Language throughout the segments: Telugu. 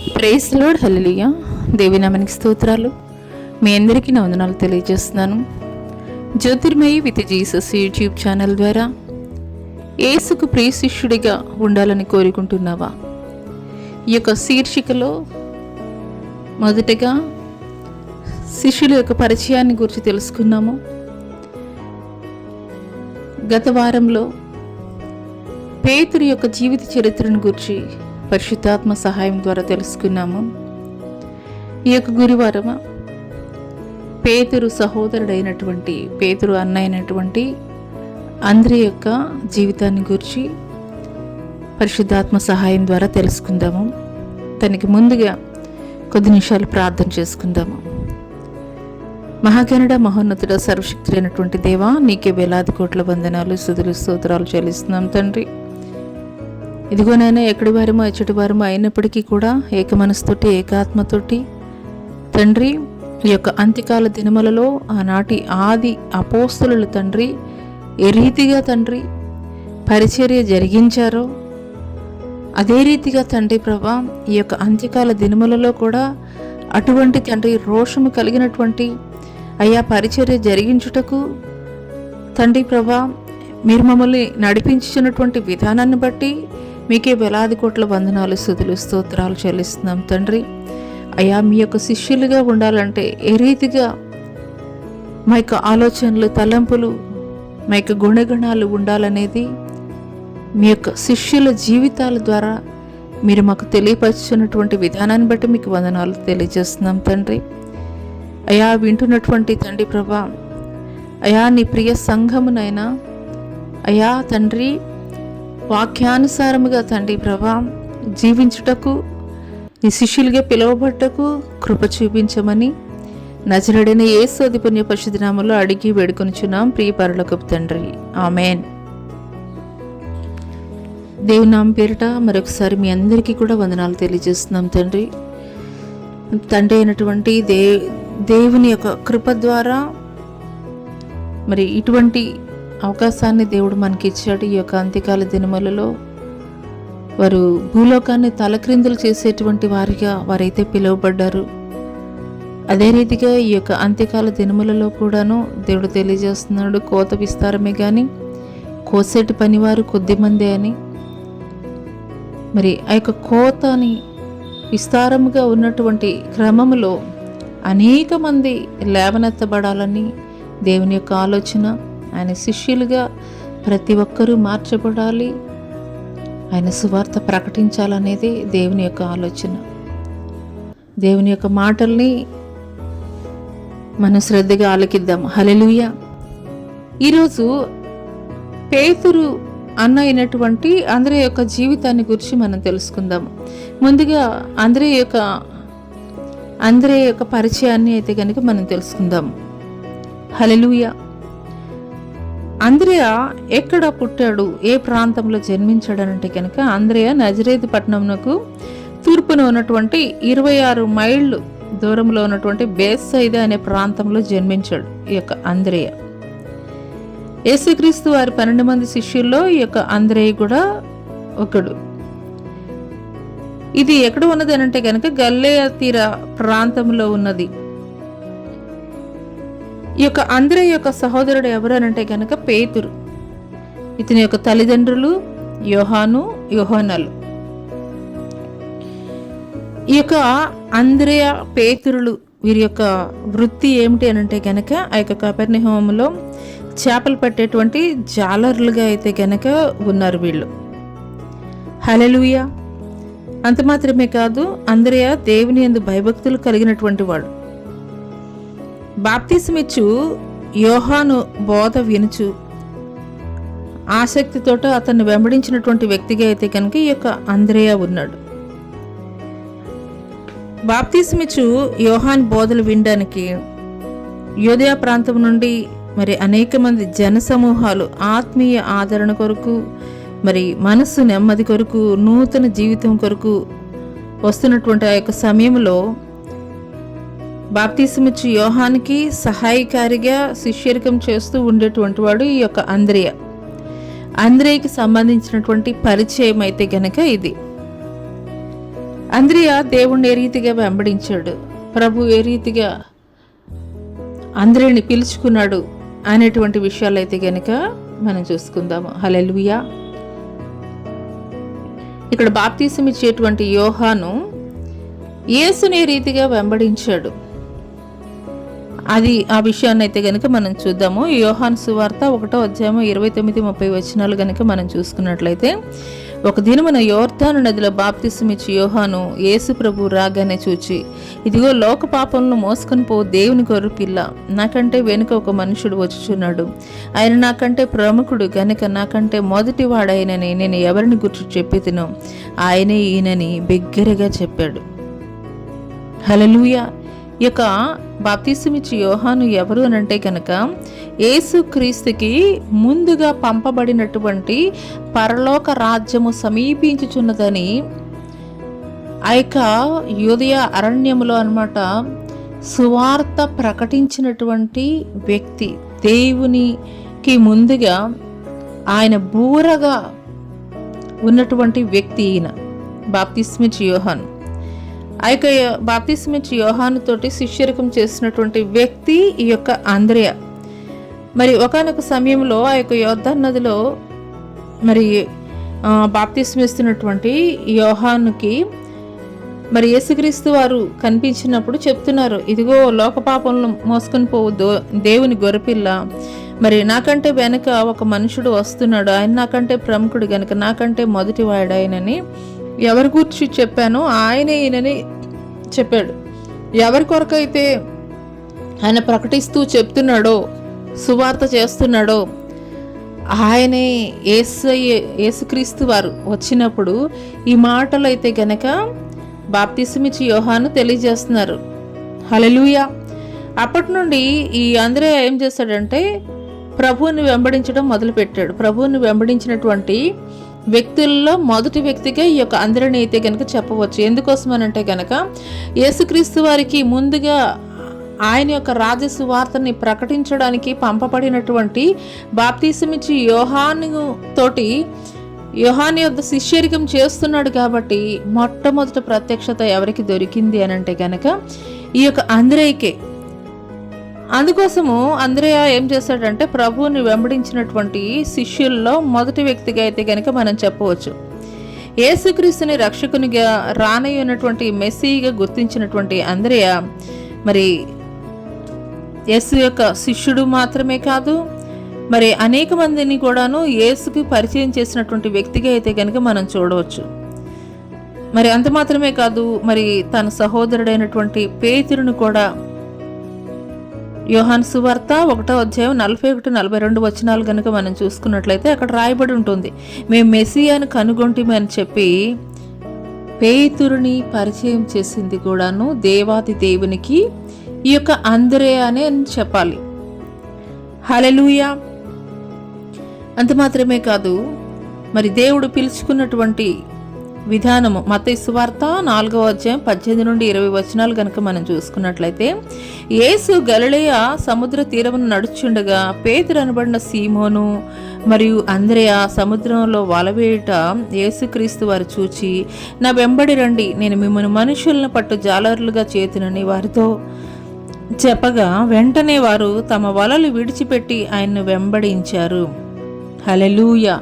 ప్రైజ్ లార్డ్, హల్లెలూయా. దేవి నామానికి స్తోత్రాలు. మీ అందరికీ నా వందనాలు తెలియజేస్తున్నాను. Jyothirmayi with Jesus YouTube channel ద్వారా యేసుకు ప్రియ శిష్యుడిగా ఉండాలని కోరుకుంటున్నావా? ఈ యొక్క శీర్షికలో మొదటగా శిష్యుల యొక్క పరిచయాన్ని గురించి తెలుసుకున్నాము. గత వారంలో పేతురు యొక్క జీవిత చరిత్రను గురించి పరిశుద్ధాత్మ సహాయం ద్వారా తెలుసుకున్నాము. ఈ యొక్క గురువారం పేతురు సహోదరుడైనటువంటి పేతురు అన్న అయినటువంటి అంద్రే యొక్క జీవితాన్ని గురించి పరిశుద్ధాత్మ సహాయం ద్వారా తెలుసుకుందాము. దానికి ముందుగా కొద్ది నిమిషాలు ప్రార్థన చేసుకుందాము. మహాగణుడ, మహోన్నతుడ, సర్వశక్తి అయినటువంటి దేవా, నీకే వేలాది కోట్ల వందనాలు, స్తుతులు, స్తోత్రాలు చెల్లిస్తున్నాం తండ్రి. ఇదిగోనైనా ఎక్కడి వారమో ఎచ్చటి వారమో అయినప్పటికీ కూడా ఏక మనసుతోటి ఏకాత్మతోటి తండ్రి ఈ యొక్క అంత్యకాల దినములలో ఆనాటి ఆది అపోస్తలులు తండ్రి ఏ రీతిగా తండ్రి పరిచర్య జరిగించారో అదే రీతిగా తండ్రి ప్రభా ఈ యొక్క అంత్యకాల దినములలో కూడా అటువంటి తండ్రి రోషము కలిగినటువంటి అయ్యా పరిచర్య జరిగించుటకు తండ్రి ప్రభా మీరు మమ్మల్ని నడిపించుచున్నటువంటి విధానాన్ని బట్టి మీకే వేలాది కోట్ల వందనాలు, స్తుతులు, స్తోత్రాలు చెల్లిస్తున్నాం తండ్రి. అయ్యా మీ యొక్క శిష్యులుగా ఉండాలంటే ఏ రీతిగా మా యొక్క ఆలోచనలు, తలంపులు, మా యొక్క గుణగణాలు ఉండాలనేది మీ యొక్క శిష్యుల జీవితాల ద్వారా మీరు మాకు తెలియపరుచున్నటువంటి విధానాన్ని బట్టి మీకు వందనాలు తెలియజేస్తున్నాం తండ్రి. అయా వింటున్నటువంటి తండ్రి ప్రభా అయా నీ ప్రియ సంఘమునైనా అయా తండ్రి వాక్యానుసారముగా తండ్రి ప్రభా జీవించుటకు నీ శిష్యులుగా పిలువబట్టకు కృప చూపించమని నజరేయుడైన యేసు అతి పుణ్య పరిశుద్ధ నామములో అడిగి వేడుకొనుచున్నాం ప్రియ పరలోకపు తండ్రి, ఆమేన్. దేవుని నామం పేరిట మరొకసారి మీ అందరికీ కూడా వందనాలు తెలియజేస్తున్నాం తండ్రి. తండ్రి అయినటువంటి దేవుని యొక్క కృప ద్వారా మరి ఇటువంటి అవకాశాన్ని దేవుడు మనకి ఇచ్చాడు. ఈ యొక్క అంత్యకాల దినములలో వారు భూలోకాన్ని తలక్రిందులు చేసేటువంటి వారిగా వారైతే పిలువబడ్డారు. అదే రీతిగా ఈ యొక్క అంత్యకాల దినములలో కూడాను దేవుడు తెలియజేస్తున్నాడు, కోత విస్తారమే కానీ కోసేటి పనివారు కొద్దిమందే అని. మరి ఆ యొక్క కోతని విస్తారముగా ఉన్నటువంటి క్రమములో అనేక మంది లేవనెత్తబడాలని దేవుని యొక్క ఆలోచన. ఆయన శిష్యులుగా ప్రతి ఒక్కరూ మార్చబడాలి, ఆయన సువార్త ప్రకటించాలనేది దేవుని యొక్క ఆలోచన. దేవుని యొక్క మాటల్ని మనం శ్రద్ధగా ఆలకిద్దాం. హల్లెలూయా. ఈరోజు పేతురు అన్న అయినటువంటి అంద్రే యొక్క జీవితాన్ని గురించి మనం తెలుసుకుందాం. ముందుగా అంద్రే యొక్క పరిచయాన్ని అయితే కనుక మనం తెలుసుకుందాం. హల్లెలూయా. అంద్రేయ ఎక్కడ పుట్టాడు, ఏ ప్రాంతంలో జన్మించాడనంటే కనుక అంద్రేయ నజరేతు పట్టణంకు తూర్పున ఉన్నటువంటి 26 మైళ్ళు దూరంలో ఉన్నటువంటి బేత్సయిదా అనే ప్రాంతంలో జన్మించాడు ఈ యొక్క అంద్రేయ. యేసుక్రీస్తు వారి 12 మంది శిష్యుల్లో ఈ యొక్క అంద్రేయ కూడా ఒకడు. ఇది ఎక్కడ ఉన్నది అనంటే కనుక గలిలయ తీర ప్రాంతంలో ఉన్నది. ఈ యొక్క అంద్రే యొక్క సహోదరుడు ఎవరు అనంటే కనుక పేతురు. ఇతని యొక్క తల్లిదండ్రులు యోహాను, యోహానాలు. ఈ యొక్క అంద్రేయ, పేతురులు వీరి యొక్క వృత్తి ఏమిటి అనంటే కనుక ఆ యొక్క కపెర్నహూములో చేపలు పట్టేటువంటి జాలర్లుగా అయితే కనుక ఉన్నారు వీళ్ళు. హల్లెలూయా. అంత మాత్రమే కాదు, అంద్రేయ దేవుని యందు భయభక్తులు కలిగినటువంటి వాడు. బాప్తిసమిచ్చు యోహాను బోధ వినుచు ఆసక్తితోట అతన్ని వెంబడించినటువంటి వ్యక్తిగా అయితే కనుక ఈ యొక్క అంద్రేయ ఉన్నాడు. బాప్తిసమిచ్చు యోహాన్ బోధలు వినడానికి యూదయ ప్రాంతం నుండి మరి అనేక మంది జనసమూహాలు ఆత్మీయ ఆదరణ కొరకు, మరి మనస్సు నెమ్మది కొరకు, నూతన జీవితం కొరకు వస్తున్నటువంటి ఆ యొక్క సమయంలో బాప్తిసమిచ్చు యోహానికి సహాయకారిగా శిష్యరికం చేస్తూ ఉండేటువంటి వాడు ఈ యొక్క అంద్రేయ. అంద్రేయకి సంబంధించినటువంటి పరిచయం అయితే గనక ఇది. అంద్రియ దేవుణ్ణి ఏ రీతిగా వెంబడించాడు, ప్రభు ఏ రీతిగా అంద్రియని పిలుచుకున్నాడు అనేటువంటి విషయాలు అయితే కనుక మనం చూసుకుందాము. హల్లెలూయా. ఇక్కడ బాప్తీసం ఇచ్చేటువంటి యోహాను యేసుని ఏ రీతిగా వెంబడించాడు, అది ఆ విషయాన్ని అయితే కనుక మనం చూద్దాము. యోహాను సువార్త 1:29-30 కనుక మనం చూసుకున్నట్లయితే, ఒక దినమున యోర్దాను నదిలో బాప్తిసం ఇచ్చి యోహాను యేసు ప్రభు రాగానే చూచి, ఇదిగో లోక పాపంలో మోసుకొని పో దేవుని గొర్రెపిల్ల, నాకంటే వెనుక ఒక మనుషుడు వచ్చుచున్నాడు, ఆయన నాకంటే ప్రముఖుడు గనుక నాకంటే మొదటి వాడైనని నేను ఎవరిని గుర్తు చెప్పి తినో ఆయనే ఈయనని బిగ్గరగా చెప్పాడు. హల్లెలూయా. ఈ యొక్క బాప్తిసం ఇచ్చి యోహాను ఎవరు అని అంటే కనుక యేసు క్రీస్తుకి ముందుగా పంపబడినటువంటి పరలోక రాజ్యము సమీపించుచున్నదని ఆ యొక్క యూదయ అరణ్యములో అన్నమాట సువార్త ప్రకటించినటువంటి వ్యక్తి, దేవునికి ముందుగా ఆయన బూరగా ఉన్నటువంటి వ్యక్తి ఈయన బాప్తిసం ఇచ్చి యోహాను. ఆ యొక్క బాప్తిసం ఇచ్చి యోహాను తోటి శిష్యరికం చేసినటువంటి వ్యక్తి ఈ యొక్క అంద్రియ. మరి ఒకానొక సమయంలో ఆ యొక్క యోర్దాను నదిలో మరి బాప్తిసం ఇస్తున్నటువంటి యోహానుకి మరి యేసుక్రీస్తు వారు కనిపించినప్పుడు చెప్తున్నారు, ఇదిగో లోక పాపంలో మోసుకొని పోవు దేవుని గొర్రెపిల్ల, మరి నాకంటే వెనక ఒక మనుషుడు వస్తున్నాడు, ఆయన నాకంటే ప్రముఖుడు గనుక నాకంటే మొదటి వాడు ఆయనని ఎవరి గురించి చెప్పానో ఆయనే ఈయనని చెప్పాడు. ఎవరి కొరకైతే ఆయన ప్రకటిస్తూ చెప్తున్నాడో, సువార్త చేస్తున్నాడో ఆయనే యేసుక్రీస్తు వారు వచ్చినప్పుడు ఈ మాటలు అయితే గనక బాప్తిసం ఇచ్చి యోహాను తెలియజేస్తున్నారు. హల్లెలూయా. అప్పటి నుండి ఈ అంద్రియ ఏం చేస్తాడంటే ప్రభువుని వెంబడించడం మొదలుపెట్టాడు. ప్రభువుని వెంబడించినటువంటి వ్యక్తుల్లో మొదటి వ్యక్తిగా ఈ యొక్క అంద్రియని అయితే కనుక చెప్పవచ్చు. ఎందుకోసం అని అంటే కనుక యేసుక్రీస్తు వారికి ముందుగా ఆయన యొక్క రాజ్య సువార్తని ప్రకటించడానికి పంపబడినటువంటి బాప్తిసం ఇచ్చి యోహాను తోటి యోహాను యొద్ద శిష్యరికం చేస్తున్నాడు కాబట్టి మొట్టమొదటి ప్రత్యక్షత ఎవరికి దొరికింది అని అంటే కనుక ఈ యొక్క అంద్రియకే. అందుకోసము అంద్రియ ఏం చేశాడంటే ప్రభువుని వెంబడించినటువంటి శిష్యుల్లో మొదటి వ్యక్తిగా అయితే కనుక మనం చెప్పవచ్చు. యేసుక్రీస్తుని రక్షకునిగా రానయ్యున్నటువంటి మెస్సీగా గుర్తించినటువంటి అంద్రియ మరి యేసు యొక్క శిష్యుడు మాత్రమే కాదు, మరి అనేక మందిని కూడాను యేసుకి పరిచయం చేసినటువంటి వ్యక్తిగా అయితే కనుక మనం చూడవచ్చు. మరి అంత మాత్రమే కాదు, మరి తన సహోదరుడైనటువంటి పేతురును కూడా యోహాను సువార్త 1:41-42 కనుక మనం చూసుకున్నట్లయితే అక్కడ రాయబడి ఉంటుంది, మేము మెస్సియాను కనుగొంటిమి అని చెప్పి పేతురుని పరిచయం చేసింది కూడాను దేవాది దేవునికి ఈ యొక్క అంద్రియ అని చెప్పాలి. హల్లెలూయా. అంత మాత్రమే కాదు, మరి దేవుడు పిలుచుకున్నటువంటి విధానము మత్తయి సువార్త 4:18-20 కనుక మనం చూసుకున్నట్లయితే, యేసు గలిలయ సముద్ర తీరమును నడుచుండగా పేతురు అనబడిన సీమోను మరియు అంద్రియ సముద్రంలో వలవేయుట యేసుక్రీస్తు వారు చూచి, నా వెంబడి రండి, నేను మిమ్మల్ని మనుషులను పట్టు జాలరులుగా చేతునని వారితో చెప్పగా వెంటనే వారు తమ వలలు విడిచిపెట్టి ఆయన్ను వెంబడించారు. హల్లెలూయా.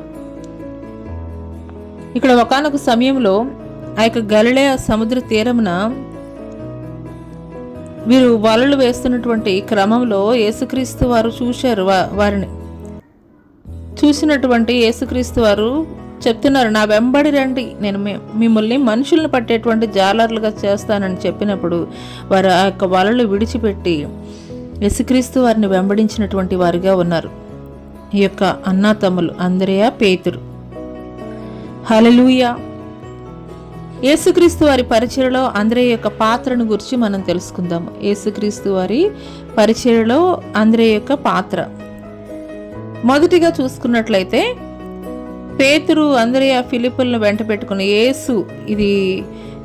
ఇక్కడ ఒకానొక సమయంలో ఆ యొక్క గలిలయ సముద్ర తీరమున వీరు వలలు వేస్తున్నటువంటి క్రమంలో యేసుక్రీస్తు వారు చూశారు. వారిని చూసినటువంటి యేసుక్రీస్తు వారు చెప్తున్నారు, నా వెంబడి రండి, నేను మిమ్మల్ని మనుషులను పట్టేటువంటి జాలర్లుగా చేస్తానని చెప్పినప్పుడు వారు ఆ యొక్క వలలు విడిచిపెట్టి యేసుక్రీస్తు వారిని వెంబడించినటువంటి వారుగా ఉన్నారు ఈ యొక్క అన్నాతమ్ములు అంద్రియ, పేతురు. హల్లెలూయా. యేసుక్రీస్తు వారి పరిచర్యలో అంద్రియ యొక్క పాత్రను గురించి మనం తెలుసుకుందాము. యేసుక్రీస్తు వారి పరిచర్యలో అంద్రియ యొక్క పాత్ర మొదటిగా చూసుకున్నట్లయితే, పేతురు అంద్రియ ఫిలిప్పులను వెంట పెట్టుకుని యేసు, ఇది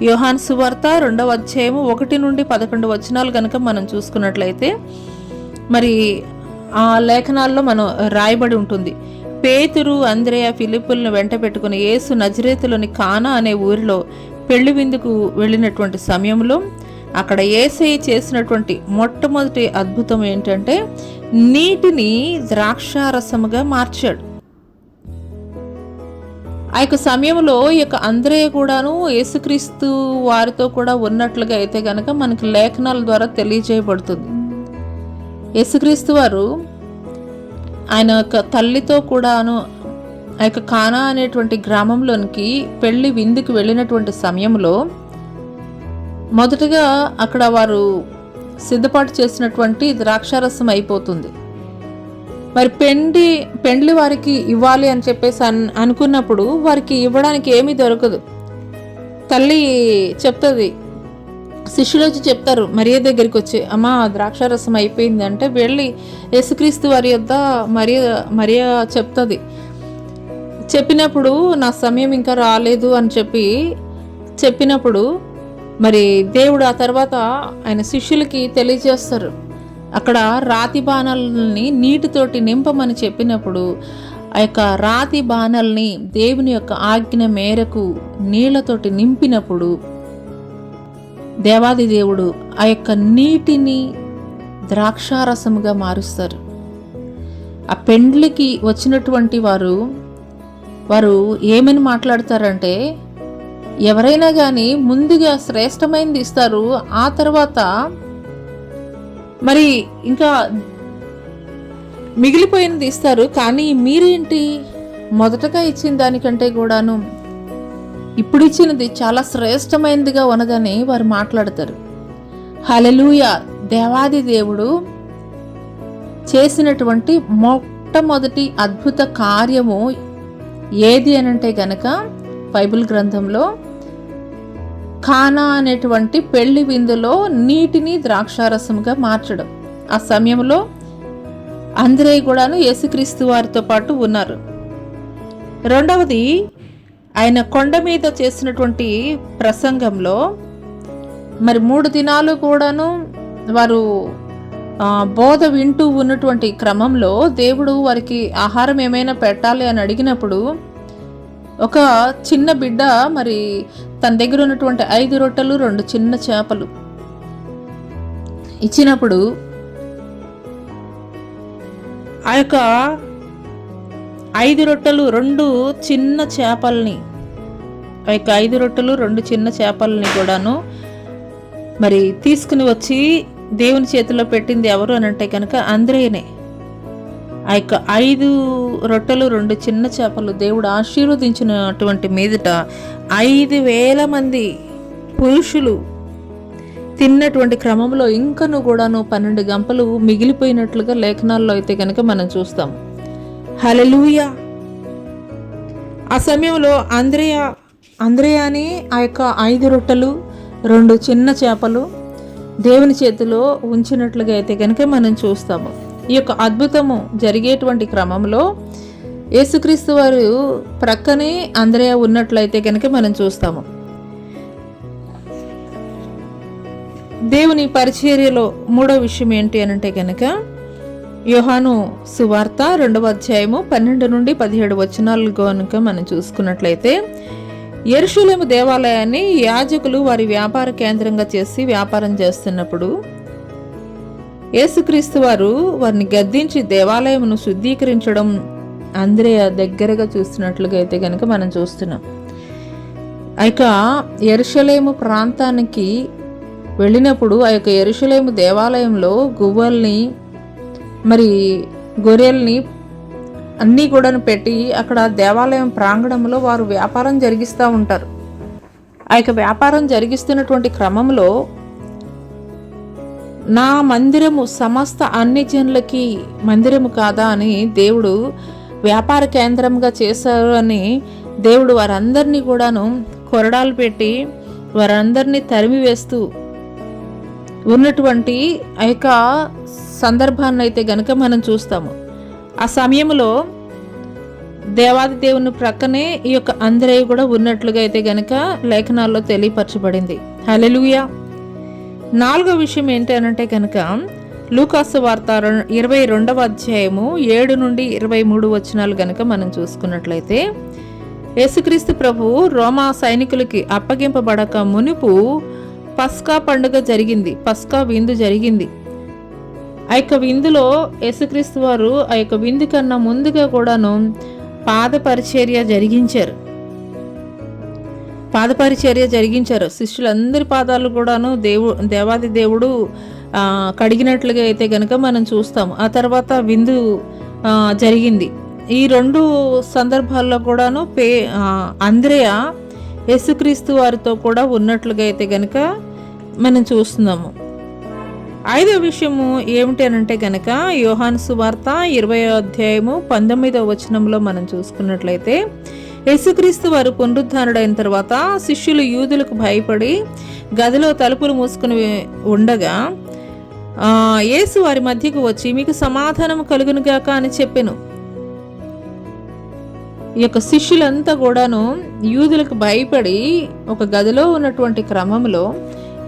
యోహాను సువార్త 2:1-11 కనుక మనం చూసుకున్నట్లయితే మరి ఆ లేఖనాల్లో మనం రాయబడి ఉంటుంది, పేతురు అంద్రియ ఫిలిప్పులను వెంట పెట్టుకుని యేసు నజరేతులోని కానా అనే ఊరిలో పెళ్లి విందుకు వెళ్ళినటువంటి సమయంలో అక్కడ యేసయ్య చేసినటువంటి మొట్టమొదటి అద్భుతం ఏంటంటే నీటిని ద్రాక్షారసముగా మార్చాడు. ఆ యొక్క సమయంలో ఈ యొక్క అంద్రేయ కూడాను యేసుక్రీస్తు వారితో కూడా ఉన్నట్లుగా అయితే కనుక మనకి లేఖనాల ద్వారా తెలియజేయబడుతుంది. యేసుక్రీస్తు వారు ఆయన యొక్క తల్లితో కూడాను ఆ యొక్క కానా అనేటువంటి గ్రామంలోనికి పెళ్లి విందుకు వెళ్ళినటువంటి సమయంలో మొదటగా అక్కడ వారు సిద్ధపాటు చేసినటువంటి ద్రాక్షారసం అయిపోతుంది. మరి పెండ్లి వారికి ఇవ్వాలి అని చెప్పేసి అనుకున్నప్పుడు వారికి ఇవ్వడానికి ఏమీ దొరకదు. తల్లి చెప్తుంది, శిష్యులు వచ్చి చెప్తారు మరియ దగ్గరికి వచ్చి, అమ్మ ద్రాక్షారసం అయిపోయింది అంటే వెళ్ళి యేసుక్రీస్తు వారి యొద్ద మరియ చెప్తుంది. చెప్పినప్పుడు నా సమయం ఇంకా రాలేదు అని చెప్పినప్పుడు మరి దేవుడు ఆ తర్వాత ఆయన శిష్యులకి తెలియజేస్తారు. అక్కడ రాతి బాణాలని నీటితోటి నింపమని చెప్పినప్పుడు ఆ యొక్క రాతి బాణాలని దేవుని యొక్క ఆజ్ఞ మేరకు నీళ్లతోటి నింపినప్పుడు దేవాది దేవుడు ఆ యొక్క నీటిని ద్రాక్షారసముగా మారుస్తారు. ఆ పెండ్లికి వచ్చినటువంటి వారు ఏమని మాట్లాడతారంటే, ఎవరైనా కానీ ముందుగా శ్రేష్టమైనది ఇస్తారు, ఆ తర్వాత మరి ఇంకా మిగిలిపోయినది ఇస్తారు, కానీ మీరేంటి మొదటగా ఇచ్చిన దానికంటే కూడాను ఇప్పుడు ఇచ్చినది చాలా శ్రేష్టమైనదిగా ఉన్నదని వారు మాట్లాడతారు. హల్లెలూయా! దేవాది దేవుడు చేసినటువంటి మొట్టమొదటి అద్భుత కార్యము ఏది అనంటే గనక బైబిల్ గ్రంథంలో కానా అనేటువంటి పెళ్లి విందులో నీటిని ద్రాక్షారసముగా మార్చడం. ఆ సమయంలో అంద్రేయ కూడాను యేసుక్రీస్తు వారితో పాటు ఉన్నారు. రెండవది, ఆయన కొండ మీద చేసినటువంటి ప్రసంగంలో మరి 3 దినాలు కూడాను వారు బోధ వింటూ ఉన్నటువంటి క్రమంలో దేవుడు వారికి ఆహారం ఏమైనా పెట్టాలి అని అడిగినప్పుడు ఒక చిన్న బిడ్డ మరి తన దగ్గర ఉన్నటువంటి 5 రొట్టెలు 2 చిన్న చేపలు ఇచ్చినప్పుడు ఆ యొక్క 5 రొట్టెలు 2 చిన్న చేపల్ని ఆ యొక్క 5 రొట్టెలు 2 చిన్న చేపల్ని కూడాను మరి తీసుకుని వచ్చి దేవుని చేతిలో పెట్టింది ఎవరు అని అంటే కనుక అంద్రేయనే. ఆ యొక్క 5 రొట్టెలు 2 చిన్న చేపలు దేవుడు ఆశీర్వదించినటువంటి మీదట 5,000 మంది పురుషులు తిన్నటువంటి క్రమంలో ఇంకను కూడాను 12 గంపలు మిగిలిపోయినట్లుగా లేఖనాల్లో అయితే కనుక మనం చూస్తాం. హల్లెలూయా! ఆ సమయంలో అంద్రేయాని ఆ యొక్క 5 రొట్టెలు 2 చిన్న చేపలు దేవుని చేతిలో ఉంచినట్లుగా అయితే కనుక మనం చూస్తాము. ఈ యొక్క అద్భుతము జరిగేటువంటి క్రమంలో యేసుక్రీస్తు వారు ప్రక్కనే అంద్రేయ ఉన్నట్లయితే కనుక మనం చూస్తాము. దేవుని పరిచర్యలో 3వ విషయం ఏంటి అని అంటే కనుక యోహాను సువార్త 2వ అధ్యాయము 12 నుండి 17 వచనాలు కనుక మనం చూసుకున్నట్లయితే, యెరూషలేము దేవాలయాన్ని యాజకులు వారి వ్యాపార కేంద్రంగా చేసి వ్యాపారం చేస్తున్నప్పుడు యేసుక్రీస్తు వారు వారిని గద్దించి దేవాలయమును శుద్ధీకరించడం అంద్రేయ దగ్గరగా చూస్తున్నట్లుగా అయితే కనుక మనం చూస్తున్నాం. ఆ యొక్క యెరూషలేము ప్రాంతానికి వెళ్ళినప్పుడు ఆ యొక్క యెరూషలేము దేవాలయంలో గువ్వల్ని మరి గొర్రెల్ని అన్నీ కూడా పెట్టి అక్కడ దేవాలయం ప్రాంగణంలో వారు వ్యాపారం జరిగిస్తూ ఉంటారు. ఆ యొక్క వ్యాపారం జరిగిస్తున్నటువంటి క్రమంలో నా మందిరము సమస్త అన్ని జనులకి మందిరము కాదా అని దేవుడు వ్యాపార కేంద్రంగా చేశారు అని దేవుడు వారందరినీ కూడాను కొరడాలు పెట్టి వారందరినీ తరిమి వేస్తూ ఉన్నటువంటి ఆ యొక్క సందర్భాన్ని అయితే గనుక మనం చూస్తాము. ఆ సమయంలో దేవాది దేవుని ప్రక్కనే ఈ యొక్క అంద్రేయ కూడా ఉన్నట్లుగా అయితే గనుక లేఖనాల్లో తెలియపరచబడింది. హల్లెలూయా! 4వ విషయం ఏంటి అనంటే కనుక లూకాసు వార్త 22వ అధ్యాయము 7 నుండి 23 వచనాలు కనుక మనం చూసుకున్నట్లయితే, యేసుక్రీస్తు ప్రభువు రోమా సైనికులకి అప్పగింపబడక మునుపు పస్కా పండుగ జరిగింది, పస్కా విందు జరిగింది. ఆ యొక్క విందులో యేసుక్రీస్తు వారు ఆ యొక్క విందు కన్నా ముందుగా కూడాను పాదపరిచర్య జరిగించారు. శిష్యులందరి పాదాలు కూడాను దేవాది దేవుడు కడిగినట్లుగా అయితే గనక మనం చూస్తాము. ఆ తర్వాత విందు జరిగింది. ఈ 2 సందర్భాల్లో కూడాను అంద్రెయ యేసుక్రీస్తు వారితో కూడా ఉన్నట్లుగా అయితే గనక మనం చూస్తున్నాము. 5వ విషయము ఏమిటి అనంటే గనక యోహాను సువార్త 20వ అధ్యాయము 19వ వచనంలో మనం చూసుకున్నట్లయితే, యేసుక్రీస్తు వారు పునరుద్ధానుడైన తర్వాత శిష్యులు యూదులకు భయపడి గదిలో తలుపులు మూసుకుని ఉండగా యేసు వారి మధ్యకు వచ్చి మీకు సమాధానము కలుగునుగాక అని చెప్పెను. ఈ యొక్క శిష్యులంతా కూడాను యూదులకు భయపడి ఒక గదిలో ఉన్నటువంటి క్రమంలో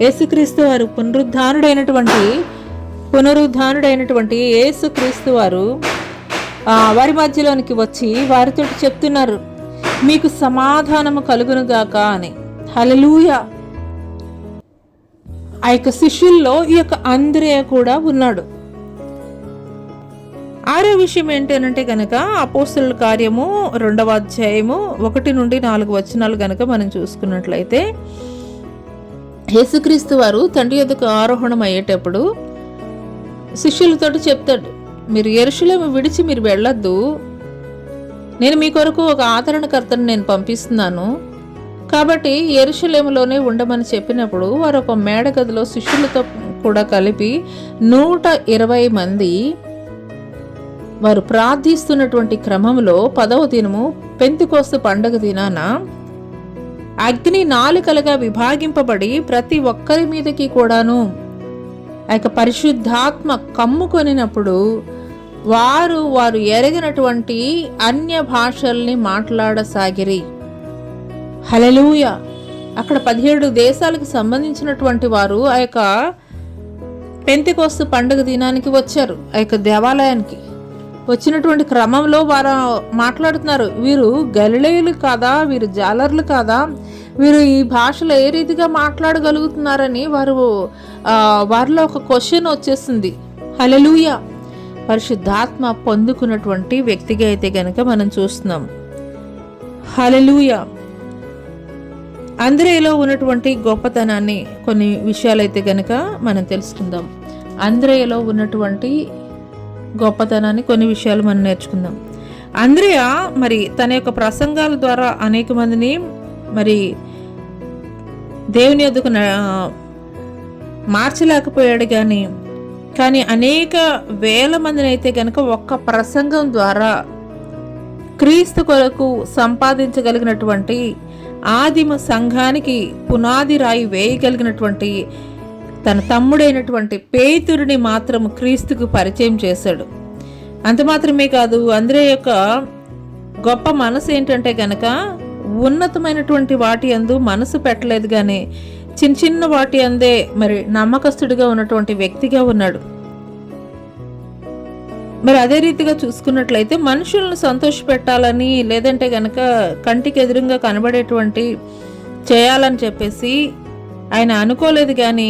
యేసుక్రీస్తు వారు పునరుద్ధానుడైనటువంటి యేసుక్రీస్తు వారు వారి మధ్యలోనికి వచ్చి వారితో చెప్తున్నారు, మీకు సమాధానము కలుగునుగాక అని. హల్లెలూయా. ఆ యొక్క శిష్యుల్లో ఈ యొక్క అంద్రెయ కూడా ఉన్నాడు. 6వ విషయం ఏంటంటే గనక అపోస్తలుల కార్యము 2వ అధ్యాయము 1 నుండి 4 వచనాలు గనక మనం చూసుకున్నట్లయితే, యేసుక్రీస్తు వారు తండ్రి యొద్దకు ఆరోహణం అయ్యేటప్పుడు శిష్యులతో చెప్తాడు, మీరు యెరూషలేము విడిచి మీరు వెళ్ళొద్దు, నేను మీ కొరకు ఒక ఆదరణకర్తను నేను పంపిస్తున్నాను, కాబట్టి యెరూషలేములోనే ఉండమని చెప్పినప్పుడు వారు ఒక మేడ గదిలో శిష్యులతో కూడా కలిపి 120 మంది వారు ప్రార్థిస్తున్నటువంటి క్రమంలో 10వ దినము పెంతెకొస్తు పండగ దినాన అగ్ని నాలుకలుగా విభాగింపబడి ప్రతి ఒక్కరి మీదకి కూడాను ఆ యొక్క పరిశుద్ధాత్మ కమ్ముకొనినప్పుడు వారు ఎరగినటువంటి అన్య భాషల్ని మాట్లాడసాగిరి. హల్లెలూయా. అక్కడ 17 దేశాలకు సంబంధించినటువంటి వారు ఆ యొక్క పెంతెకొస్తు పండుగ దినానికి వచ్చారు. ఆ యొక్క దేవాలయానికి వచ్చినటువంటి క్రమంలో వారు మాట్లాడుతున్నారు, వీరు గలిలయులు కాదా, వీరు జాలర్లు కాదా, వీరు ఈ భాషలో ఏ రీతిగా మాట్లాడగలుగుతున్నారని వారిలో ఒక క్వశ్చన్ వచ్చేసింది. హల్లెలూయా. పరిశుద్ధాత్మ పొందుకున్నటువంటి వ్యక్తిగా అయితే గనక మనం చూస్తున్నాం. హల్లెలూయా. అంద్రెయలో ఉన్నటువంటి గొప్పతనాన్ని కొన్ని విషయాలైతే గనక మనం తెలుసుకుందాం. అంద్రెయలో ఉన్నటువంటి గొప్పతనాన్ని కొన్ని విషయాలు మనం నేర్చుకుందాం. అంద్రెయ మరి తన యొక్క ప్రసంగాల ద్వారా అనేక మందిని మరి దేవుని యొద్దకు మార్చలేకపోయాడు, కానీ అనేక వేల మందిని అయితే గనక ఒక్క ప్రసంగం ద్వారా క్రీస్తు కొరకు సంపాదించగలిగినటువంటి ఆదిమ సంఘానికి పునాది రాయి వేయగలిగినటువంటి తన తమ్ముడైనటువంటి పేతురుని మాత్రం క్రీస్తుకు పరిచయం చేశాడు. అంత మాత్రమే కాదు, అంద్రెయ యొక్క గొప్ప మనసు ఏంటంటే గనక ఉన్నతమైనటువంటి వాటి యందు మనసు పెట్టలేదు, కానీ చిన్న చిన్న వాటి అందే మరి నమ్మకస్తుడిగా ఉన్నటువంటి వ్యక్తిగా ఉన్నాడు. మరి అదే రీతిగా చూసుకున్నట్లయితే మనుషులను సంతోషపెట్టాలని లేదంటే గనక కంటికి ఎదురుగా కనబడేటువంటి చేయాలని చెప్పేసి ఆయన అనుకోలేదు, కానీ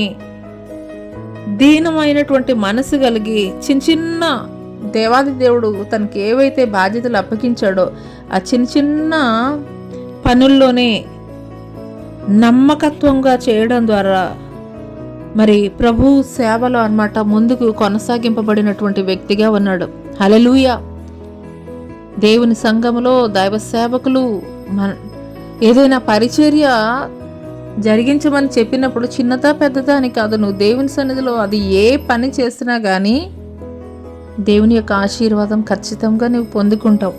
దీనమైనటువంటి మనసు కలిగి చిన్న చిన్న దేవాది దేవుడు తనకి ఏవైతే బాధ్యతలు అప్పగించాడో ఆ చిన్న చిన్న పనుల్లోనే నమ్మకత్వంగా చేయడం ద్వారా మరి ప్రభు సేవలో అన్నమాట ముందుకు కొనసాగింపబడినటువంటి వ్యక్తిగా ఉన్నాడు. హల్లెలూయా. దేవుని సంఘములో దైవ సేవకులు ఏదైనా పరిచర్య జరిగించమని చెప్పినప్పుడు చిన్నదా పెద్దదా అని కాదు, నువ్వు దేవుని సన్నిధిలో అది ఏ పని చేసినా కానీ దేవుని యొక్క ఆశీర్వాదం ఖచ్చితంగా నువ్వు పొందుకుంటావు.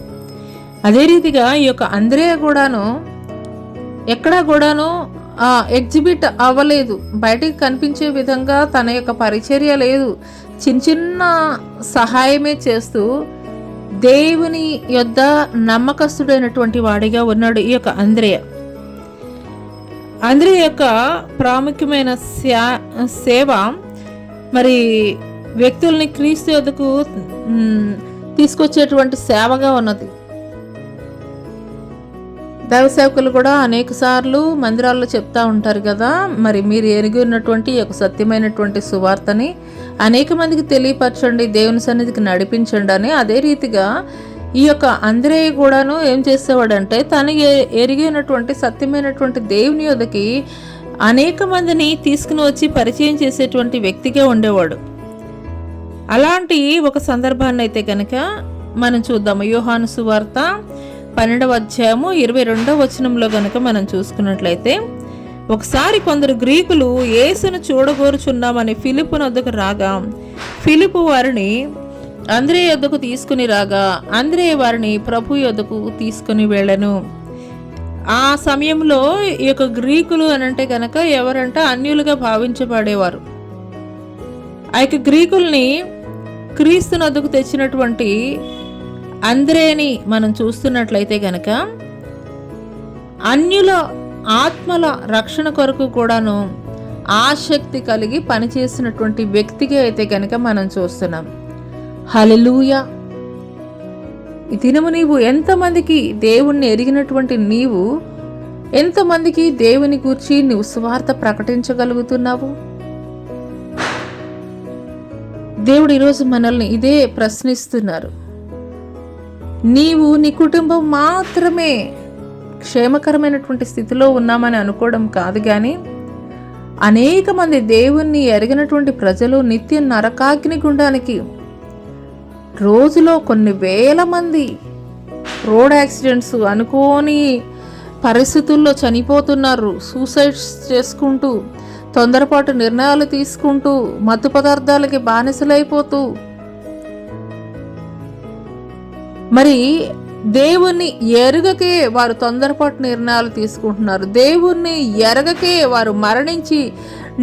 అదే రీతిగా ఈ యొక్క అంద్రెయ కూడాను ఎక్కడా కూడాను ఎగ్జిబిట్ అవ్వలేదు, బయటికి కనిపించే విధంగా తన యొక్క పరిచర్య లేదు. చిన్న చిన్న సహాయమే చేస్తూ దేవుని యొద్ద నమ్మకస్తుడైనటువంటి వాడిగా ఉన్నాడు ఈ యొక్క అంద్రెయ. అంద్రెయ యొక్క ప్రాముఖ్యమైన సేవ మరి వ్యక్తుల్ని క్రీస్తు యొద్దకు తీసుకొచ్చేటువంటి సేవగా ఉన్నది. దైవ సేవకులు కూడా అనేక సార్లు మందిరాల్లో చెప్తా ఉంటారు కదా, మరి మీరు ఎరిగి ఉన్నటువంటి ఒక సత్యమైనటువంటి సువార్తని అనేక మందికి తెలియపరచండి, దేవుని సన్నిధికి నడిపించండి అని. అదే రీతిగా ఈ యొక్క అంద్రేయ కూడాను ఏం చేసేవాడంటే తను ఎరిగి ఉన్నటువంటి సత్యమైనటువంటి దేవుని యొద్దకి అనేక మందిని తీసుకుని వచ్చి పరిచయం చేసేటువంటి వ్యక్తిగా ఉండేవాడు. అలాంటి ఒక సందర్భాన్ని అయితే కనుక మనం చూద్దాము. యోహాను సువార్త 12వ అధ్యాయము 22వ వచనంలో కనుక మనం చూసుకున్నట్లయితే, ఒకసారి కొందరు గ్రీకులు యేసును చూడగోరుచున్నామని ఫిలిప్పు వద్దకు రాగా, ఫిలిప్పు వారిని అంద్రేయ యొద్దకు తీసుకుని రాగా, అంద్రేయ వారిని ప్రభు యొద్దకు తీసుకుని వెళ్ళను. ఆ సమయంలో ఈ యొక్క గ్రీకులు అనంటే కనుక ఎవరంటే అన్యులుగా భావించబడేవారు. ఆ యొక్క గ్రీకుల్ని క్రీస్తు వద్దకు తెచ్చినటువంటి అంద్రేని మనం చూస్తున్నట్లయితే కనుక అన్యుల ఆత్మల రక్షణ కొరకు కూడాను ఆసక్తి కలిగి పనిచేసినటువంటి వ్యక్తిగా అయితే కనుక మనం చూస్తున్నాం. హల్లెలూయా. ఈ దినము నీవు ఎంతమందికి దేవుణ్ణి ఎరిగినటువంటి నీవు ఎంతమందికి దేవుని గూర్చి నువ్వు సువార్త ప్రకటించగలుగుతున్నావు? దేవుడు ఈరోజు మనల్ని ఇదే ప్రశ్నిస్తున్నారు. నీవు నీ కుటుంబం మాత్రమే క్షేమకరమైనటువంటి స్థితిలో ఉన్నామని అనుకోవడం కాదు, కానీ అనేక మంది దేవుణ్ణి ఎరిగినటువంటి ప్రజలు నిత్య నరకాగ్ని గుండానికి రోజులో కొన్ని వేల మంది రోడ్ యాక్సిడెంట్స్ అనుకోని పరిస్థితుల్లో చనిపోతున్నారు. సూసైడ్స్ చేసుకుంటూ, తొందరపాటు నిర్ణయాలు తీసుకుంటూ, మత్తు పదార్థాలకి బానిసలైపోతూ, మరి దేవుణ్ణి ఎరగకే వారు తొందరపాటు నిర్ణయాలు తీసుకుంటున్నారు. దేవుణ్ణి ఎరగకే వారు మరణించి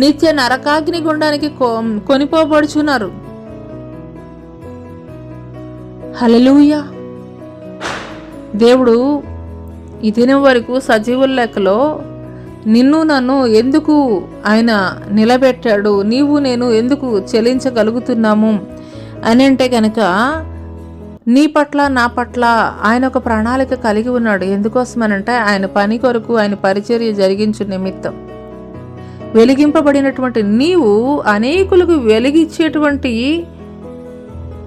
నిత్య నరకాగ్ని గుండానికి కొనిపోబడుచున్నారు. హల్లెలూయా. దేవుడు ఈ దినం వరకు సజీవుల లెక్కలో నిన్ను నన్ను ఎందుకు ఆయన నిలబెట్టాడు, నీవు నేను ఎందుకు చెల్లించగలుగుతున్నాము అని అంటే కనుక నీ పట్ల నా పట్ల ఆయన ఒక ప్రణాళిక కలిగి ఉన్నాడు. ఎందుకోసమనంటే ఆయన పని కొరకు, ఆయన పరిచర్య జరిగించు నిమిత్తం. వెలిగింపబడినటువంటి నీవు అనేకులకు వెలిగించేటువంటి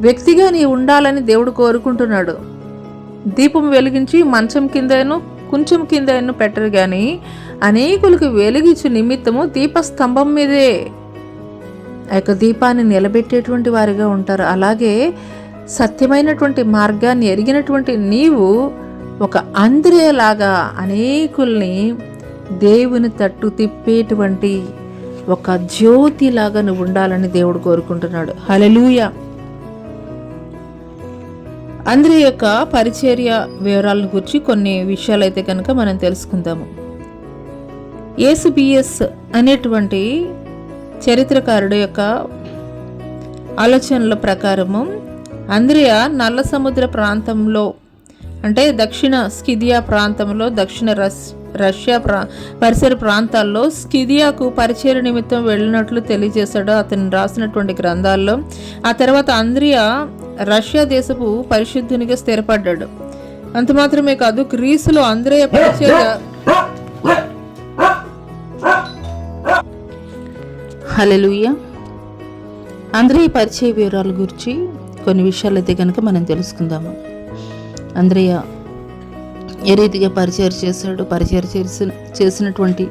వ్యక్తిగా నీ ఉండాలని దేవుడు కోరుకుంటున్నాడు. దీపం వెలిగించి మంచం కిందను కొంచెం కిందను పెట్టరు, కానీ అనేకులకు వెలిగించు నిమిత్తము దీపస్తంభం మీదే ఆ యొక్క దీపాన్ని నిలబెట్టేటువంటి వారిగా ఉంటారు. అలాగే సత్యమైనటువంటి మార్గాన్ని ఎరిగినటువంటి నీవు ఒక అంద్రేయలాగా అనేకుల్ని దేవుని తట్టు తిప్పేటువంటి ఒక జ్యోతిలాగా నువ్వు ఉండాలని దేవుడు కోరుకుంటున్నాడు. హల్లెలూయా. అంద్రేయ యొక్క పరిచర్య వివరాలను గురించి కొన్ని విషయాలైతే కనుక మనం తెలుసుకుందాము. యేసుబిఎస్ అనేటువంటి చరిత్రకారుడు యొక్క ఆలోచనల ప్రకారము అంద్రేయ నల్ల సముద్ర ప్రాంతంలో, అంటే దక్షిణ స్కిదియా ప్రాంతంలో, దక్షిణ రష్యా పరిసర ప్రాంతాల్లో స్కిదియాకు పరిచయ నిమిత్తం వెళ్ళినట్లు తెలియజేశాడు అతను రాసినటువంటి గ్రంథాల్లో. ఆ తర్వాత అంద్రేయ రష్యా దేశపు పరిశుద్ధునిగా స్థిరపడ్డాడు. అంత మాత్రమే కాదు, గ్రీసులో అంద్రేయ పరిచయ హల్లెలూయా అంద్రేయ పరిచయ వివరాల గురించి కొన్ని విషయాలు అయితే కనుక మనం తెలుసుకుందాము. అంద్రేయ ఏ రీతిగా పరిచయం చేశాడు, పరిచయం చేసినటువంటి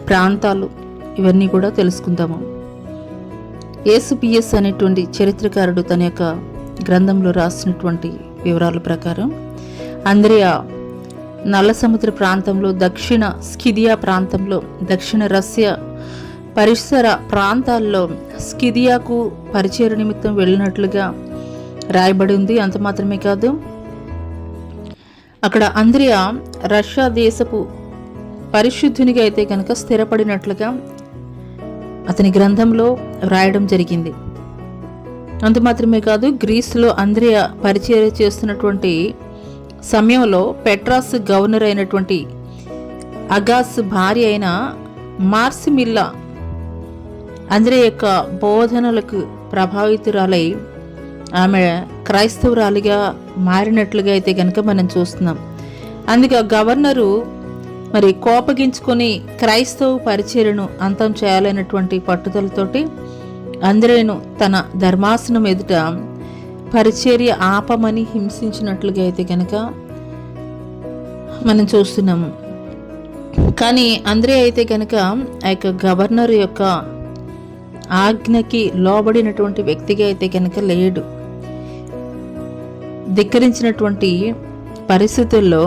ప్రాంతాలు, ఇవన్నీ కూడా తెలుసుకుందాము. యేసుబిఎస్ అనేటువంటి చరిత్రకారుడు తన యొక్క గ్రంథంలో రాసినటువంటి వివరాల ప్రకారం అంద్రేయ నల్ల సముద్ర ప్రాంతంలో, దక్షిణ స్కిదియా ప్రాంతంలో, దక్షిణ రష్యా పరిసర ప్రాంతాల్లో స్కిదియాకు పరిచయ నిమిత్తం వెళ్ళినట్లుగా రాయబడి ఉంది. అంత మాత్రమే కాదు, అక్కడ అంద్రేయ రష్యా దేశపు పరిశుద్ధునిగా అయితే కనుక స్థిరపడినట్లుగా అతని గ్రంథంలో రాయడం జరిగింది. అంత మాత్రమే కాదు, గ్రీసులో అంద్రేయ పరిచయం చేస్తున్నటువంటి సమయంలో పెట్రాస్ గవర్నర్ అయినటువంటి అగాస్ భార్య అయిన మార్సిమిల్లా అంద్రేయ యొక్క బోధనలకు ప్రభావితురాలై ఆమె క్రైస్తవురాలిగా మారినట్లుగా అయితే కనుక మనం చూస్తున్నాం. అందుకే ఆ గవర్నరు మరి కోపగించుకొని క్రైస్తవ పరిచర్యను అంతం చేయాలనేటువంటి పట్టుదలతోటి అంద్రేను తన ధర్మాసనం ఎదుట పరిచర్య ఆపమని హింసించినట్లుగా అయితే కనుక మనం చూస్తున్నాము. కానీ అంద్రే అయితే కనుక ఆ యొక్క గవర్నర్ యొక్క ఆజ్ఞకి లోబడినటువంటి వ్యక్తిగా అయితే కనుక లేడు. ధిక్కరించినటువంటి పరిస్థితుల్లో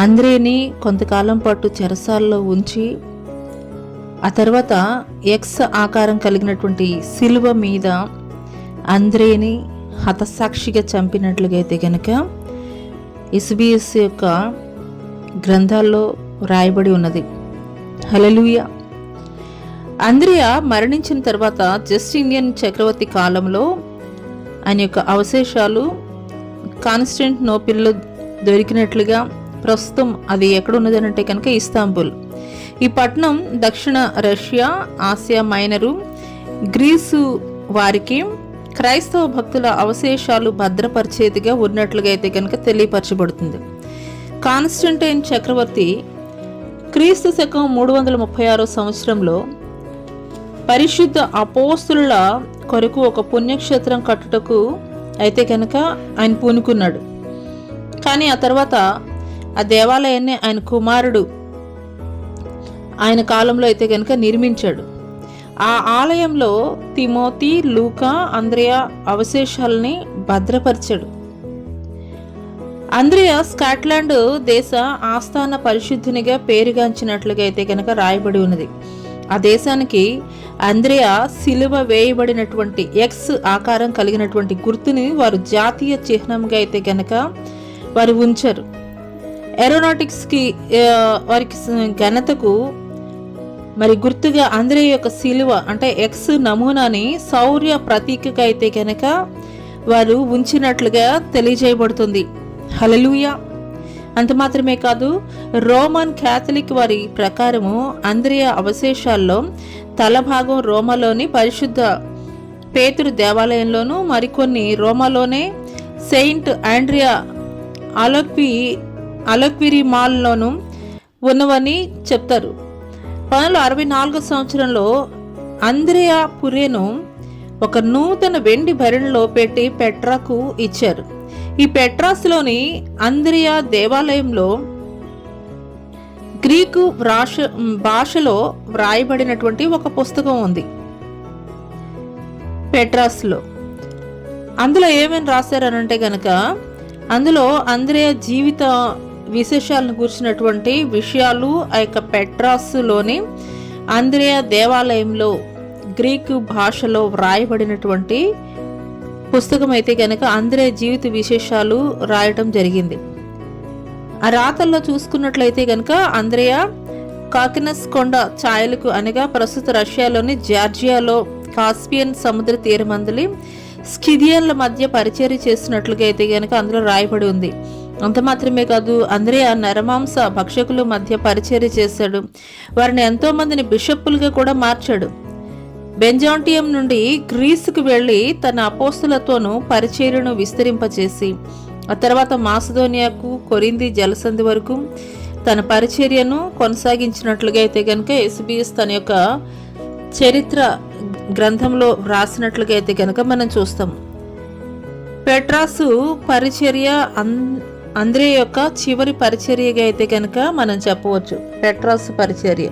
అంద్రేని కొంతకాలం పాటు చెరసాల్లో ఉంచి ఆ తర్వాత ఎక్స్ ఆకారం కలిగినటువంటి సిలువ మీద అంద్రేని హతసాక్షిగా చంపినట్లుగా అయితే కనుక ఎస్బిఎస్ యొక్క గ్రంథాల్లో రాయబడి ఉన్నది. హల్లెలూయా. అంద్రియా మరణించిన తర్వాత జస్టినియన్ చక్రవర్తి కాలంలో ఆయన యొక్క అవశేషాలు కాన్స్టాంటినోపిల్లో దొరికినట్లుగా ప్రస్తుతం అది ఎక్కడున్నది అంటే కనుక ఇస్తాంబుల్. ఈ పట్టణం దక్షిణ రష్యా, ఆసియా మైనరు, గ్రీసు వారికి క్రైస్తవ భక్తుల అవశేషాలు భద్రపరిచేదిగా ఉన్నట్లుగా అయితే కనుక తెలియపరచబడుతుంది. కాన్స్టంటైన్ చక్రవర్తి క్రీస్తు శకం 336 సంవత్సరంలో పరిశుద్ధ అపోస్తుల కొరకు ఒక పుణ్యక్షేత్రం కట్టుటకు అయితే కనుక ఆయన పూనుకున్నాడు. కానీ ఆ తర్వాత ఆ దేవాలయాన్ని ఆయన కుమారుడు ఆయన కాలంలో అయితే కనుక నిర్మించాడు. ఆ ఆలయంలో తిమోతి, లూకా, అంద్రియా అవశేషాలని భద్రపరిచాడు. అంద్రియా స్కాట్లాండ్ దేశ ఆస్థాన పరిశుద్ధునిగా పేరుగాంచినట్లుగా అయితే కనుక రాయబడి ఉన్నది. ఆ దేశానికి అంద్రియా సిలువ వేయబడినటువంటి ఎక్స్ ఆకారం కలిగినటువంటి గుర్తుని వారు జాతీయ చిహ్నంగా అయితే కనుక వారు ఉంచారు. ఏరోనాటిక్స్కి వారికి ఘనతకు మరి గుర్తుగా అంద్రే యొక్క సిలువ అంటే ఎక్స్ నమూనాని శౌర్య ప్రతీకగా అయితే కనుక వారు ఉంచినట్లుగా తెలియజేయబడుతుంది. హల్లెలూయా. అంత మాత్రమే కాదు, రోమన్ క్యాథలిక్ వారి ప్రకారము అంద్రియా అవశేషాల్లో తలభాగం రోమాలోని పరిశుద్ధ పేతురు దేవాలయంలోను, మరికొన్ని రోమాలోనే సెయింట్ ఆండ్రియా అలక్విరి మాల్లోను ఉన్నవని చెప్తారు. 1964 సంవత్సరంలో అంద్రియా పురేను ఒక నూతన వెండి భరణిలో పెట్టి పెట్రాకు ఇచ్చారు. ఈ పెట్రాస్లోని అంద్రియా దేవాలయంలో గ్రీకు భాషలో వ్రాయబడినటువంటి ఒక పుస్తకం ఉంది. పెట్రాస్లో అందులో ఏమేమి రాశారనంటే గనక అందులో అంద్రియా జీవిత విశేషాలను కూర్చున్నటువంటి విషయాలు ఆ యొక్క పెట్రాస్లోని అంద్రియా దేవాలయంలో గ్రీకు భాషలో వ్రాయబడినటువంటి పుస్తకం అయితే కనుక అంద్రియా జీవిత విశేషాలు రాయటం జరిగింది. ఆ రాతల్లో చూసుకున్నట్లయితే కనుక అంద్రియా కాకినస్ కొండ ఛాయలకు అనగా ప్రస్తుత రష్యాలోని జార్జియాలో కాస్పియన్ సముద్ర తీరమందలి స్కిథియన్ల మధ్య పరిచర్య చేస్తున్నట్లుగా అయితే కనుక అందులో రాయబడి ఉంది. అంత మాత్రమే కాదు, అంద్రియా నరమాంస భక్షకుల మధ్య పరిచర్య చేశాడు. వారిని ఎంతో మందిని బిషప్పులుగా కూడా మార్చాడు. బెంజాంటియం నుండి గ్రీసుకు వెళ్ళి తన అపోస్తులతోనూ పరిచర్యను విస్తరింపచేసి ఆ తర్వాత మాసిదోనియాకు, కొరింథీ జలసంధి వరకు తన పరిచర్యను కొనసాగించినట్లుగా అయితే కనుక ఎస్బిఎస్ తన యొక్క చరిత్ర గ్రంథంలో రాసినట్లుగా అయితే కనుక మనం చూస్తాం. పెట్రాసు పరిచర్య అంద్రియా యొక్క చివరి పరిచర్యగా అయితే కనుక మనం చెప్పవచ్చు. పెట్రాసు పరిచర్య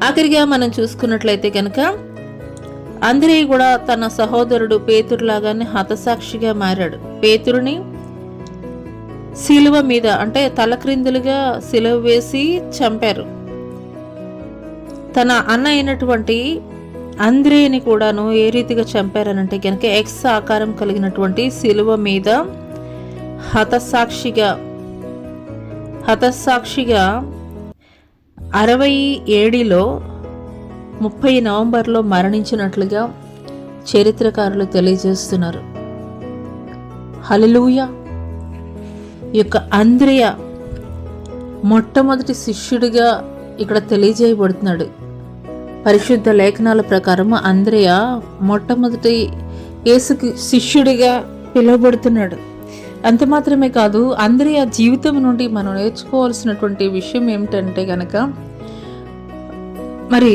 ఆఖరిగా మనం చూసుకున్నట్లయితే కనుక అంద్రియా కూడా తన సహోదరుడు పేతురులాగానే హతసాక్షిగా మారాడు. పేతురుని సిలువ మీద అంటే తలక్రిందులుగా సిలువ వేసి చంపారు. తన అన్న అయినటువంటి అంద్రియని కూడాను ఏ రీతిగా చంపారనంటే కనుక ఎక్స్ ఆకారం కలిగినటువంటి సిలువ మీద హతసాక్షిగా 67లో 30 నవంబర్లో మరణించినట్లుగా చరిత్రకారులు తెలియజేస్తున్నారు. హల్లెలూయా. ఈ యొక్క అంద్రియా మొట్టమొదటి శిష్యుడిగా ఇక్కడ తెలియజేయబడుతున్నాడు. పరిశుద్ధ లేఖనాల ప్రకారం అంద్రియా మొట్టమొదటి యేసుకి శిష్యుడిగా పిలువబడుతున్నాడు. అంత మాత్రమే కాదు, అంద్రియ జీవితం నుండి మనం నేర్చుకోవాల్సినటువంటి విషయం ఏమిటంటే కనుక, మరి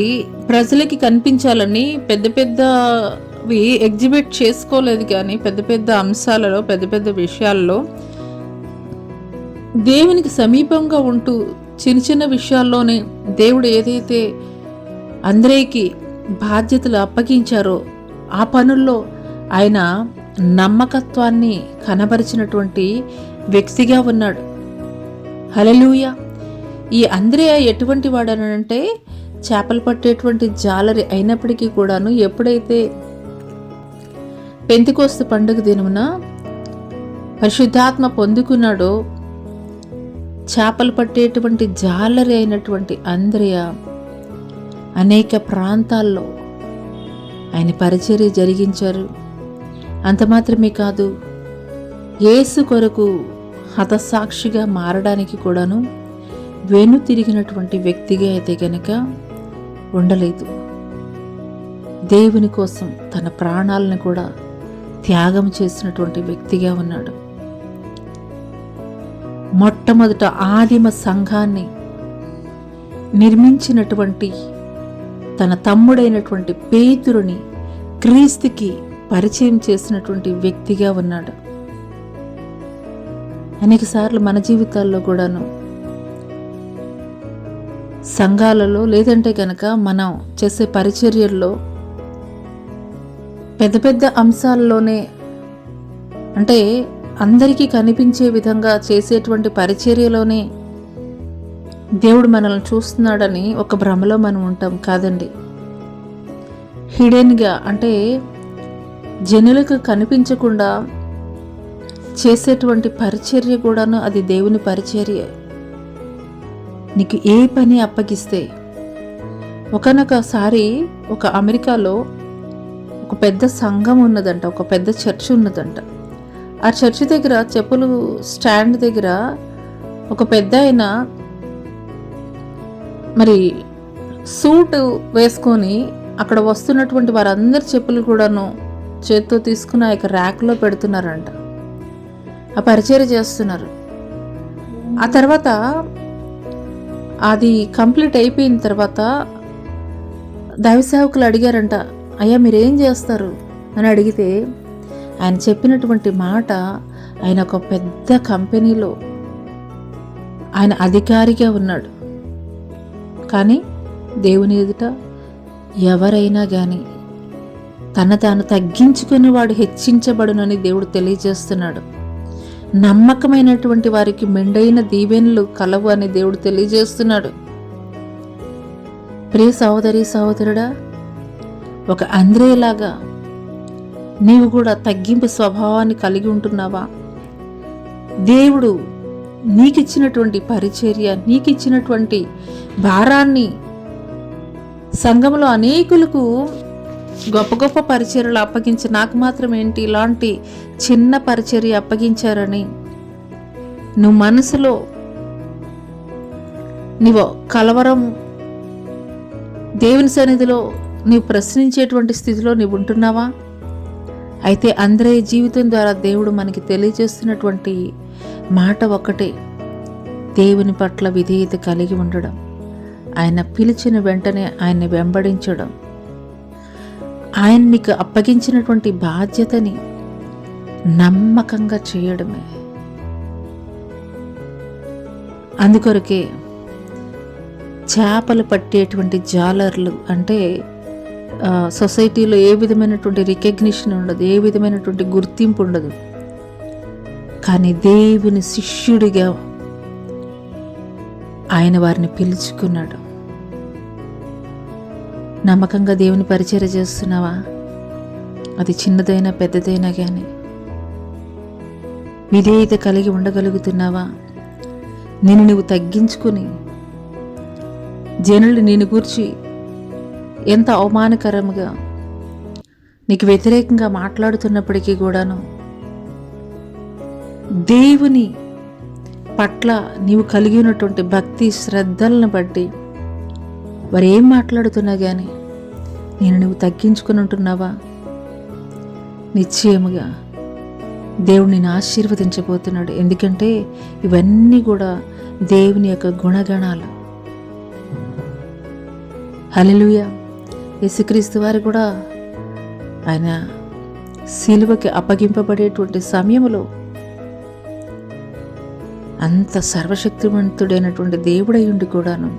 ప్రజలకి కనిపించాలని పెద్ద పెద్దవి ఎగ్జిబిట్ చేసుకోలేదు, కానీ పెద్ద పెద్ద అంశాలలో, పెద్ద పెద్ద విషయాల్లో దేవునికి సమీపంగా ఉంటూ చిన్న చిన్న విషయాల్లోనే దేవుడు ఏదైతే అందరికీ బాధ్యతలు అప్పగించారో ఆ పనుల్లో ఆయన నమ్మకత్వాన్ని కనబరిచినటువంటి వ్యక్తిగా ఉన్నాడు. హల్లెలూయా. ఈ అంద్రెయ ఎటువంటి వాడనంటే చేపలు పట్టేటువంటి జాలరి అయినప్పటికీ కూడాను ఎప్పుడైతే పెంతెకొస్తు పండుగ దినమున పరిశుద్ధాత్మ పొందుకున్నాడో, చేపలు పట్టేటువంటి జాలరి అయినటువంటి అంద్రెయ అనేక ప్రాంతాల్లో ఆయన పరిచర్య జరిగించారు. అంత మాత్రమే కాదు, యేసు కొరకు హతసాక్షిగా మారడానికి కూడాను వెను తిరిగినటువంటి వ్యక్తిగా అయితే గనక ఉండలేదు. దేవుని కోసం తన ప్రాణాలను కూడా త్యాగం చేసినటువంటి వ్యక్తిగా ఉన్నాడు. మొట్టమొదట ఆదిమ సంఘాన్ని నిర్మించినటువంటి తన తమ్ముడైనటువంటి పేతురుని క్రీస్తుకి పరిచయం చేసినటువంటి వ్యక్తిగా ఉన్నాడు. అనేకసార్లు మన జీవితాల్లో కూడాను సంఘాలలో లేదంటే కనుక మనం చేసే పరిచర్యల్లో పెద్ద పెద్ద అంశాల్లోనే, అంటే అందరికీ కనిపించే విధంగా చేసేటువంటి పరిచర్యలోనే దేవుడు మనల్ని చూస్తున్నాడని ఒక భ్రమలో మనం ఉంటాం. కాదండి, హిడెన్గా, అంటే జనులకు కనిపించకుండా చేసేటువంటి పరిచర్య కూడాను అది దేవుని పరిచర్య. నీకు ఏ పని అప్పగిస్తే, ఒకనొకసారి ఒక అమెరికాలో ఒక పెద్ద సంఘం ఉన్నదంట, ఒక పెద్ద చర్చ్ ఉన్నదంట. ఆ చర్చ్ దగ్గర చెప్పులు స్టాండ్ దగ్గర ఒక పెద్ద ఆయన మరి సూట్ వేసుకొని అక్కడ వస్తున్నటువంటి వారందరి చెప్పులు కూడాను చేత్తో తీసుకుని ఆ యొక్క ర్యాక్లో పెడుతున్నారంట. ఆ పరిచర్య చేస్తున్నారు. ఆ తర్వాత అది కంప్లీట్ అయిపోయిన తర్వాత దైవ సేవకులు అడిగారంట, అయ్యా మీరేం చేస్తారు అని అడిగితే ఆయన చెప్పినటువంటి మాట, ఆయన ఒక పెద్ద కంపెనీలో ఆయన అధికారిగా ఉన్నాడు. కానీ దేవుని ఎదుట ఎవరైనా కానీ తన తాను తగ్గించుకుని వాడు హెచ్చించబడునని దేవుడు తెలియజేస్తున్నాడు. నమ్మకమైనటువంటి వారికి మెండైన దీవెనలు కలవు అని దేవుడు తెలియజేస్తున్నాడు. ప్రియ సహోదరి సహోదరుడా, ఒక అంద్రేలాగా నీవు కూడా తగ్గింపు స్వభావాన్ని కలిగి ఉంటున్నావా? దేవుడు నీకిచ్చినటువంటి పరిచర్య, నీకిచ్చినటువంటి భారాన్ని సంఘంలో అనేకులకు గొప్ప గొప్ప పరిచర్యలు అప్పగించి నాకు మాత్రం ఏంటి ఇలాంటి చిన్న పరిచర్య అప్పగించారని నువ్వు మనసులో నీవు కలవరం, దేవుని సన్నిధిలో నీవు ప్రశ్నించేటువంటి స్థితిలో నీవు ఉంటున్నావా? అయితే అందరి జీవితం ద్వారా దేవుడు మనకి తెలియజేస్తున్నటువంటి మాట ఒకటే, దేవుని పట్ల విధేయత కలిగి ఉండడం, ఆయన పిలిచిన వెంటనే ఆయన్ని వెంబడించడం, ఆయన నీకు అప్పగించినటువంటి బాధ్యతని నమ్మకంగా చేయడమే. అందుకొరకే చేపలు పట్టేటువంటి జాలర్లు అంటే సొసైటీలో ఏ విధమైనటువంటి రికగ్నిషన్ ఉండదు, ఏ విధమైనటువంటి గుర్తింపు ఉండదు. కానీ దేవుని శిష్యుడిగా ఆయన వారిని పిలుచుకున్నాడు. నమ్మకంగా దేవుని పరిచర్య చేస్తున్నావా? అది చిన్నదైనా పెద్దదైనా కానీ విధేయత కలిగి ఉండగలుగుతున్నావా? నిన్ను నువ్వు తగ్గించుకుని జనులు నిన్ను గూర్చి ఎంత అవమానకరంగా నీకు వ్యతిరేకంగా మాట్లాడుతున్నప్పటికీ కూడాను దేవుని పట్ల నీవు కలిగి ఉన్నటువంటి భక్తి శ్రద్ధలను బట్టి వారు ఏం మాట్లాడుతున్నా కానీ నువ్వు తగ్గించుకుని ఉంటున్నావా? నిశ్చయముగా దేవుడు నిన్ను ఆశీర్వదించబోతున్నాడు. ఎందుకంటే ఇవన్నీ కూడా దేవుని యొక్క గుణగణాలు. హల్లెలూయా. యేసుక్రీస్తు వారు కూడా ఆయన సిలువకి అప్పగింపబడేటువంటి సమయంలో అంత సర్వశక్తివంతుడైనటువంటి దేవుడై ఉండి కూడాను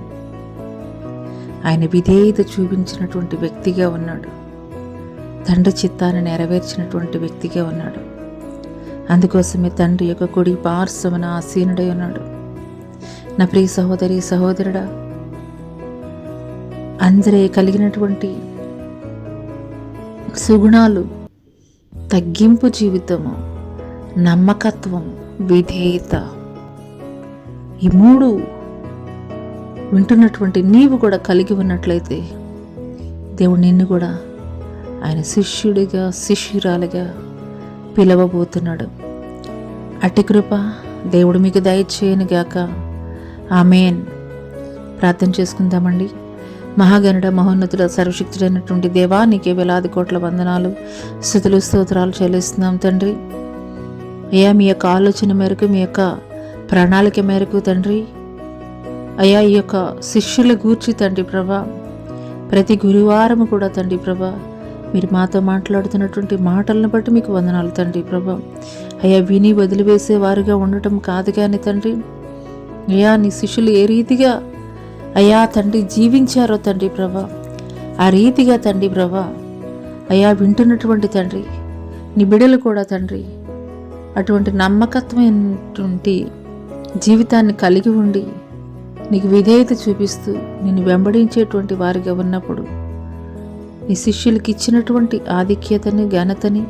ఆయన విధేయత చూపించినటువంటి వ్యక్తిగా ఉన్నాడు. తండ్రి చిత్తాన్ని నెరవేర్చినటువంటి వ్యక్తిగా ఉన్నాడు. అందుకోసమే తండ్రి యొక్క కుడి పార్శ్వమున ఆసీనుడై ఉన్నాడు. నా ప్రియ సహోదరి సహోదరుడా, అందరే కలిగినటువంటి సుగుణాలు తగ్గింపు జీవితము, నమ్మకత్వం, విధేయత, ఈ మూడు వింటున్నటువంటి నీవు కూడా కలిగి ఉన్నట్లయితే దేవుడు నిన్ను కూడా ఆయన శిష్యుడిగా శిష్యురాలిగా పిలవబోతున్నాడు. అట్టి కృప దేవుడు మీకు దయచేయనుగాక. ఆమేన్. ప్రార్థన చేసుకుందామండి. మహాగణుడ మహోన్నతుడ సర్వశక్తుడైనటువంటి దేవా, నీకే వేలాది కోట్ల వందనాలు, స్తుతులు స్తోత్రాలు చెల్లిస్తున్నాం తండ్రి. అయ్యా, మీ యొక్క ఆలోచన మేరకు, మీ యొక్క ప్రణాళిక మేరకు తండ్రి, అయ్యా ఈ యొక్క శిష్యుల గూర్చి తండ్రి ప్రభా, ప్రతి గురువారము కూడా తండ్రి ప్రభా మీరు మాతో మాట్లాడుతున్నటువంటి మాటలను బట్టి మీకు వందనాలు తండ్రి ప్రభా. అయ్యా, విని వదిలివేసే వారుగా ఉండటం కాదు కానీ తండ్రి, అయ్యా నీ శిష్యులు ఏ రీతిగా అయ్యా తండ్రి జీవించారో తండ్రి ప్రభా, ఆ రీతిగా తండ్రి ప్రభా అయ్యా వింటున్నటువంటి తండ్రి నీ బిడ్డలు కూడా తండ్రి అటువంటి నమ్మకత్వమైనటువంటి జీవితాన్ని కలిగి ఉండి నీకు విధేయత చూపిస్తూ నిన్ను వెంబడించేటువంటి వారిగా ఉన్నప్పుడు నీ శిష్యులకి ఇచ్చినటువంటి ఆధిక్యతని, ఘనతని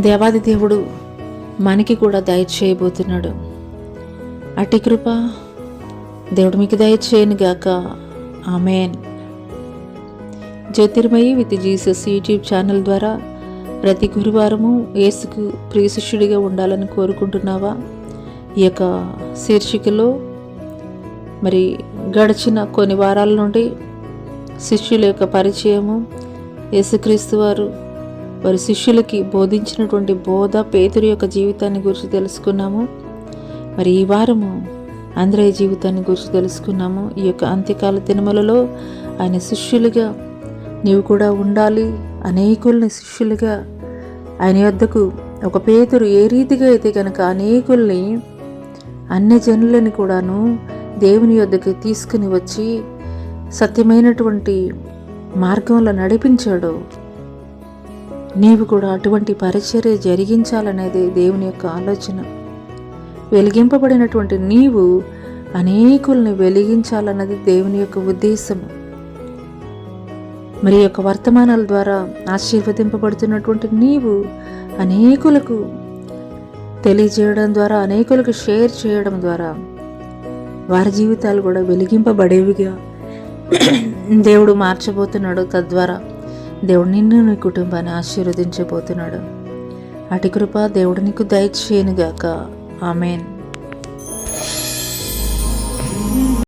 దేవాది దేవుడు మనకి కూడా దయచేయబోతున్నాడు. అట్టి కృప దేవుడు మీకు దయచేయను గాక. Amen. Jyothirmayi with Jesus YouTube channel ద్వారా ప్రతి గురువారము యేసుకు ప్రియ శిష్యుడిగా ఉండాలని కోరుకుంటున్నావా? ఈ యొక్క శీర్షికలో మరి గడిచిన కొన్ని వారాల నుండి శిష్యుల యొక్క పరిచయము, యేసుక్రీస్తు వారి శిష్యులకి బోధించినటువంటి బోధ, పేతురు యొక్క జీవితాన్ని గురించి తెలుసుకున్నాము. మరి ఈ వారము అంద్రయ్య జీవితాన్ని గురించి తెలుసుకున్నాము. ఈ యొక్క అంత్యకాల దినములలో ఆయన శిష్యులుగా నీవు కూడా ఉండాలి. అనేకుల్ని శిష్యులుగా ఆయన యొద్దకు ఒక పేతురు ఏ రీతిగా అయితే కనుక అనేకుల్ని, అన్య జనులని కూడాను దేవుని యొద్దకు తీసుకుని వచ్చి సత్యమైనటువంటి మార్గంలో నడిపించాడో, నీవు కూడా అటువంటి పరిచర్య జరిగించాలనేది దేవుని యొక్క ఆలోచన. వెలిగింపబడినటువంటి నీవు అనేకుల్ని వెలిగించాలన్నది దేవుని యొక్క ఉద్దేశము. మరి యొక్క వర్తమానాల ద్వారా ఆశీర్వదింపబడుతున్నటువంటి నీవు అనేకులకు తెలియజేయడం ద్వారా, అనేకులకు షేర్ చేయడం ద్వారా వారి జీవితాలు కూడా వెలిగింపబడేవిగా దేవుడు మార్చబోతున్నాడు. తద్వారా దేవుడు నిన్ను, నీ కుటుంబాన్ని ఆశీర్వదించబోతున్నాడు. అటు కృప దేవుడు నీకు దయచేయనుగాక. ఆమేన్.